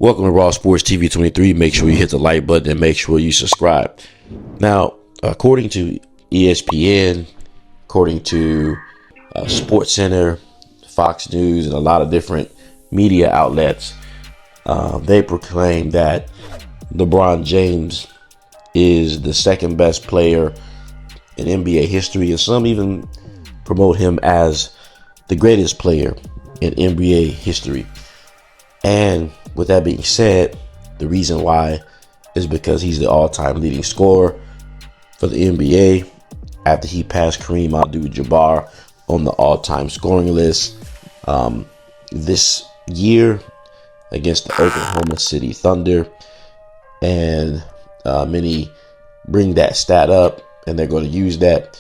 Welcome to Raw Sports TV 23. Make sure you hit the like button and make sure you subscribe. Now, according to ESPN, according to SportsCenter, Fox News, and a lot of different media outlets, they proclaim that LeBron James is the second best player in NBA history, and some even promote him as the greatest player in NBA history. And with that being said, the reason why is because he's the all-time leading scorer for the NBA after he passed Kareem Abdul-Jabbar on the all-time scoring list this year against the Oklahoma City Thunder. And many bring that stat up, and they're going to use that,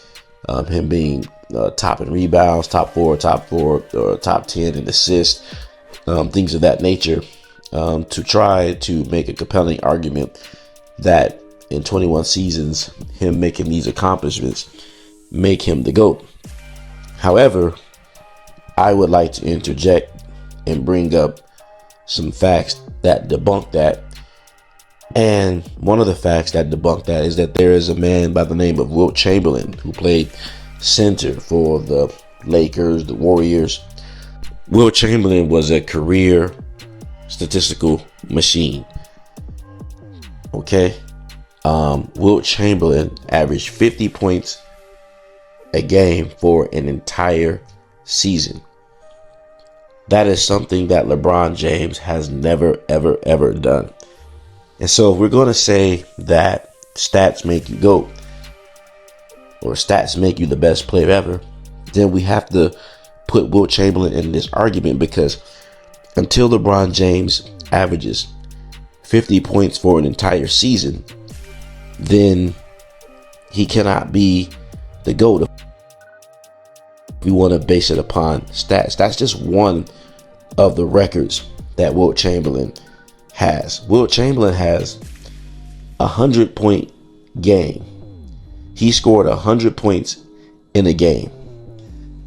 him being top in rebounds, top 4, or top 10 in assists, things of that nature, to try to make a compelling argument that in 21 seasons, him making these accomplishments make him the GOAT. However, I would like to interject and bring up some facts that debunk that. And one of the facts that debunk that is that there is a man by the name of Wilt Chamberlain who played center for the Lakers, the Warriors. Wilt Chamberlain was a career statistical machine. Okay. Wilt Chamberlain averaged 50 points a game for an entire season. That is something that LeBron James has never, ever done. And so if we're going to say that stats make you GOAT, or stats make you the best player ever, then we have to put Wilt Chamberlain in this argument, because until LeBron James averages 50 points for an entire season, then he cannot be the GOAT. If we want to base it upon stats, that's just one of the records that Wilt Chamberlain has. Wilt Chamberlain has a 100-point game. He scored 100 points in a game.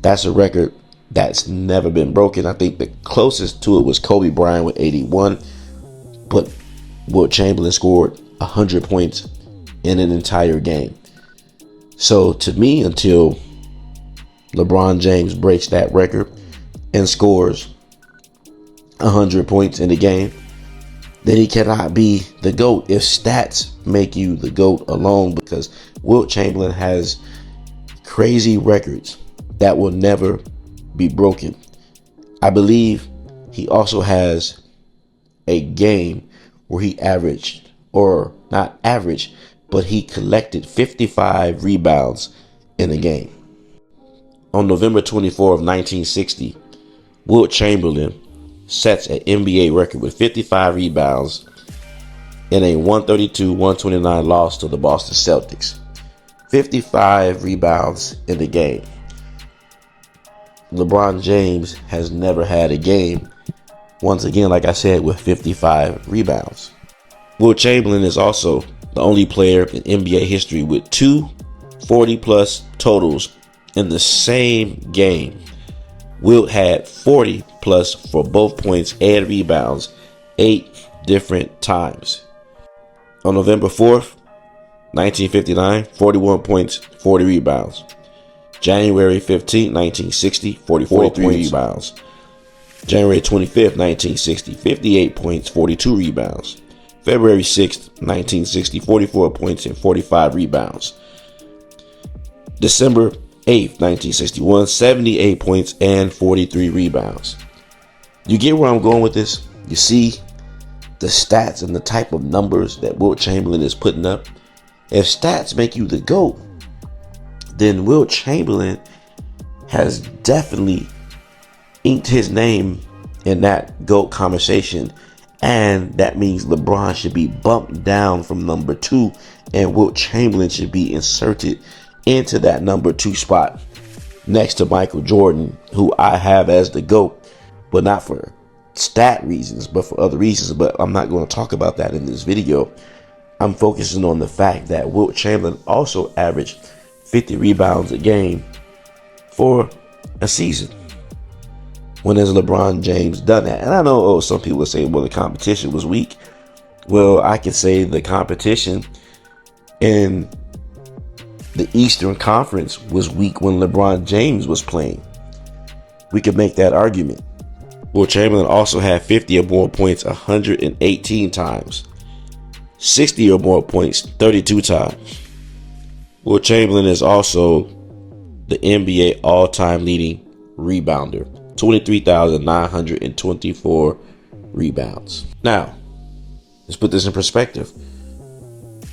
That's a record that's never been broken. I think the closest to it was Kobe Bryant with 81, but Wilt Chamberlain scored 100 points in an entire game. So to me, until LeBron James breaks that record and scores 100 points in a game, then he cannot be the GOAT if stats make you the GOAT alone, because Wilt Chamberlain has crazy records that will never be broken. I believe he also has a game where he averaged, or not averaged, but he collected 55 rebounds in a game. On November 24 of 1960, Wilt Chamberlain sets an NBA record with 55 rebounds in a 132-129 loss to the Boston Celtics. 55 rebounds in the game. LeBron James has never had a game, once again, like I said, with 55 rebounds. Wilt Chamberlain is also the only player in NBA history with two 40-plus totals in the same game. Wilt had 40-plus for both points and rebounds 8 different times. On November 4th, 1959, 41 points, 40 rebounds. January 15, 1960, 43 rebounds. January 25th, 1960, 58 points, 42 rebounds. February 6th, 1960, 44 points and 45 rebounds. December 8th, 1961, 78 points and 43 rebounds. You get where I'm going with this? You see the stats and the type of numbers that Wilt Chamberlain is putting up? If stats make you the GOAT, then Wilt Chamberlain has definitely inked his name in that GOAT conversation, and that means LeBron should be bumped down from number 2, and Wilt Chamberlain should be inserted into that number 2 spot next to Michael Jordan, who I have as the GOAT, but not for stat reasons, but for other reasons. But I'm not going to talk about that in this video. I'm focusing on the fact that Wilt Chamberlain also averaged 50 rebounds a game for a season. When has LeBron James done that? And I know, some people will say, well, the competition was weak. Well, I can say the competition in the Eastern Conference was weak when LeBron James was playing. We could make that argument. Wilt Chamberlain also had 50 or more points 118 times. 60 or more points 32 times. Wilt Chamberlain is also the NBA all-time leading rebounder. 23,924 rebounds. Now, let's put this in perspective.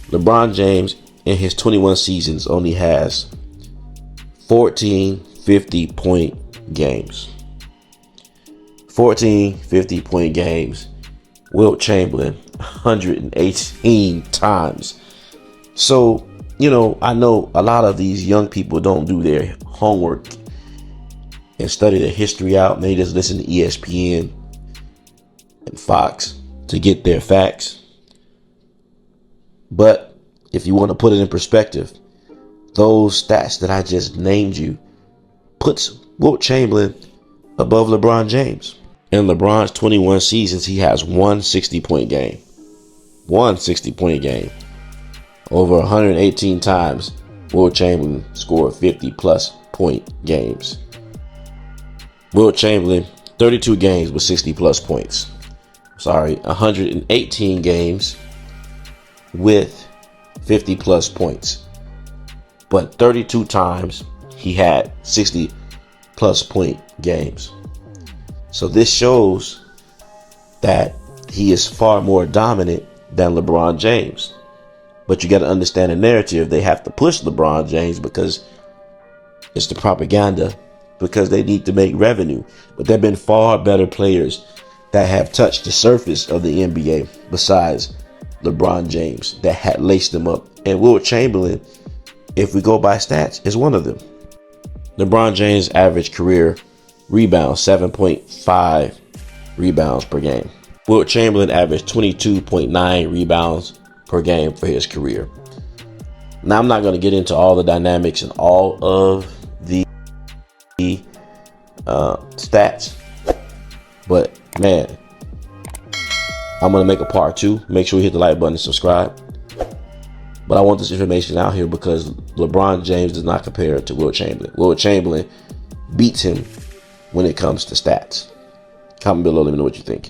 LeBron James in his 21 seasons only has 14 50-point games. 14 50-point games. Wilt Chamberlain 118 times. So, I know a lot of these young people don't do their homework and study the history out. And they just listen to ESPN and Fox to get their facts. But if you want to put it in perspective, those stats that I just named you puts Wilt Chamberlain above LeBron James. In LeBron's 21 seasons, he has one 60-point game. One 60-point game. Over 118 times, Wilt Chamberlain scored 50-plus point games. Wilt Chamberlain, 32 games with 60-plus points. 118 games with 50-plus points. But 32 times, he had 60-plus point games. So this shows that he is far more dominant than LeBron James. But you got to understand the narrative. They have to push LeBron James because it's the propaganda, because they need to make revenue. But there have been far better players that have touched the surface of the NBA besides LeBron James that had laced them up. And Wilt Chamberlain, if we go by stats, is one of them. LeBron James' average career rebounds 7.5 rebounds per game. Wilt Chamberlain averaged 22.9 rebounds per game for his career. Now, I'm not going to get into all the dynamics and all of the stats, but man, I'm going to make a part 2. Make sure you hit the like button and subscribe. But I want this information out here because LeBron James does not compare to Wilt Chamberlain. Wilt Chamberlain beats him when it comes to stats. Comment below, let me know what you think.